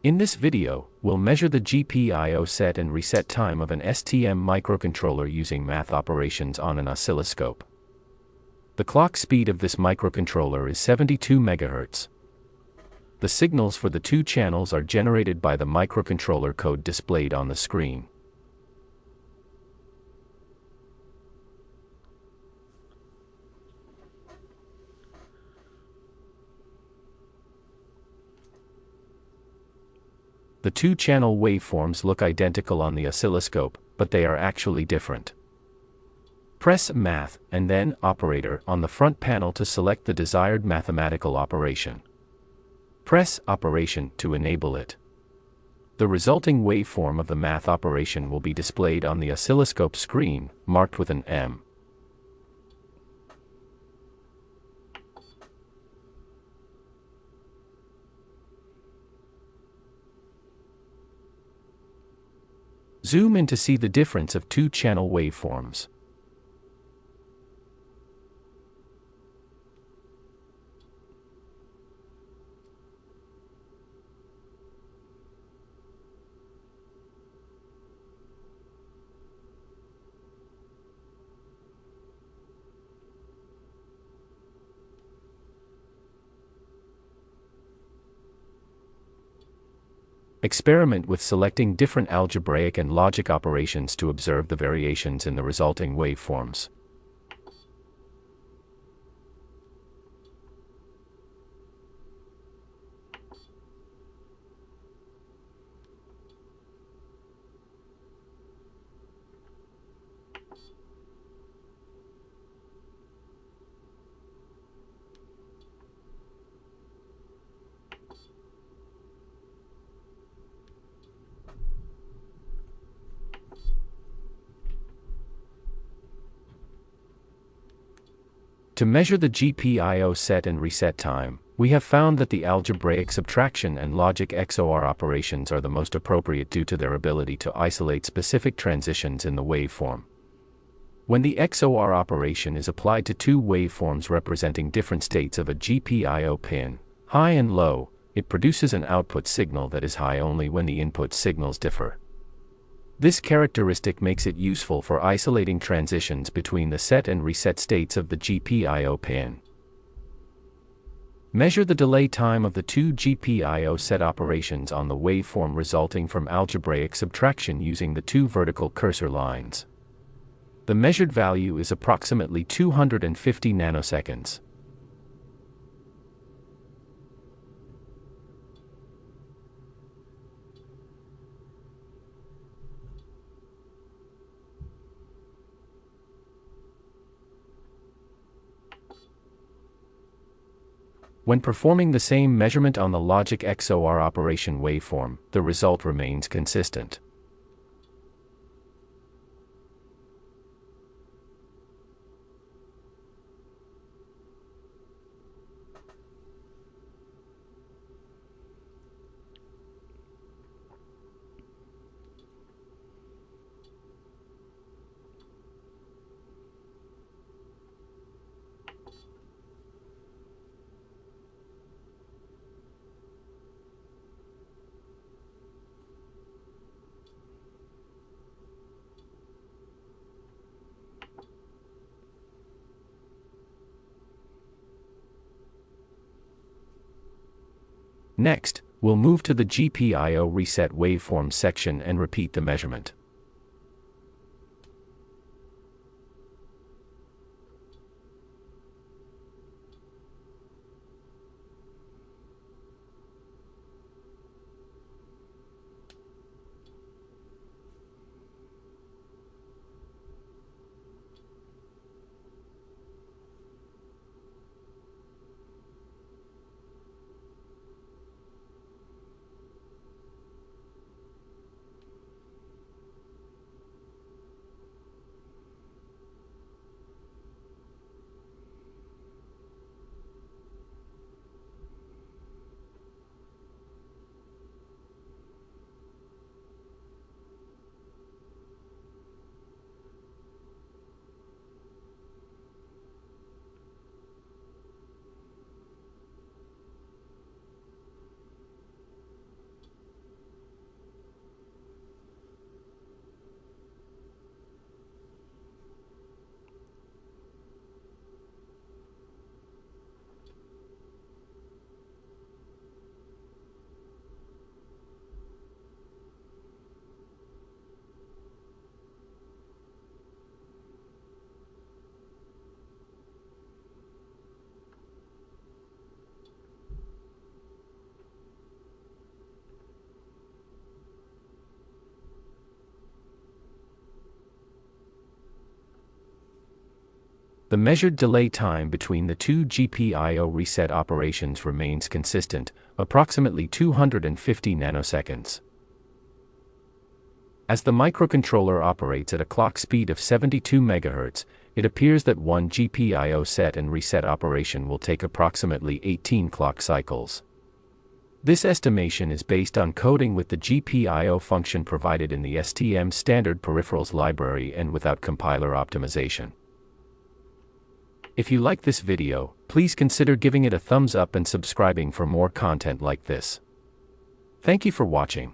In this video, we'll measure the GPIO set and reset time of an STM microcontroller using math operations on an oscilloscope. The clock speed of this microcontroller is 72 MHz. The signals for the two channels are generated by the microcontroller code displayed on the screen. The two-channel waveforms look identical on the oscilloscope, but they are actually different. Press Math and then Operator on the front panel to select the desired mathematical operation. Press Operation to enable it. The resulting waveform of the math operation will be displayed on the oscilloscope screen, marked with an M. Zoom in to see the difference of two-channel waveforms. Experiment with selecting different algebraic and logic operations to observe the variations in the resulting waveforms. To measure the GPIO set and reset time, we have found that the algebraic subtraction and logic XOR operations are the most appropriate due to their ability to isolate specific transitions in the waveform. When the XOR operation is applied to two waveforms representing different states of a GPIO pin, high and low, it produces an output signal that is high only when the input signals differ. This characteristic makes it useful for isolating transitions between the set and reset states of the GPIO pin. Measure the delay time of the two GPIO set operations on the waveform resulting from algebraic subtraction using the two vertical cursor lines. The measured value is approximately 250 nanoseconds. When performing the same measurement on the logic XOR operation waveform, the result remains consistent. Next, we'll move to the GPIO reset waveform section and repeat the measurement. The measured delay time between the two GPIO reset operations remains consistent, approximately 250 nanoseconds. As the microcontroller operates at a clock speed of 72 MHz, it appears that one GPIO set and reset operation will take approximately 18 clock cycles. This estimation is based on coding with the GPIO function provided in the STM Standard Peripherals Library and without compiler optimization. If you like this video, please consider giving it a thumbs up and subscribing for more content like this. Thank you for watching.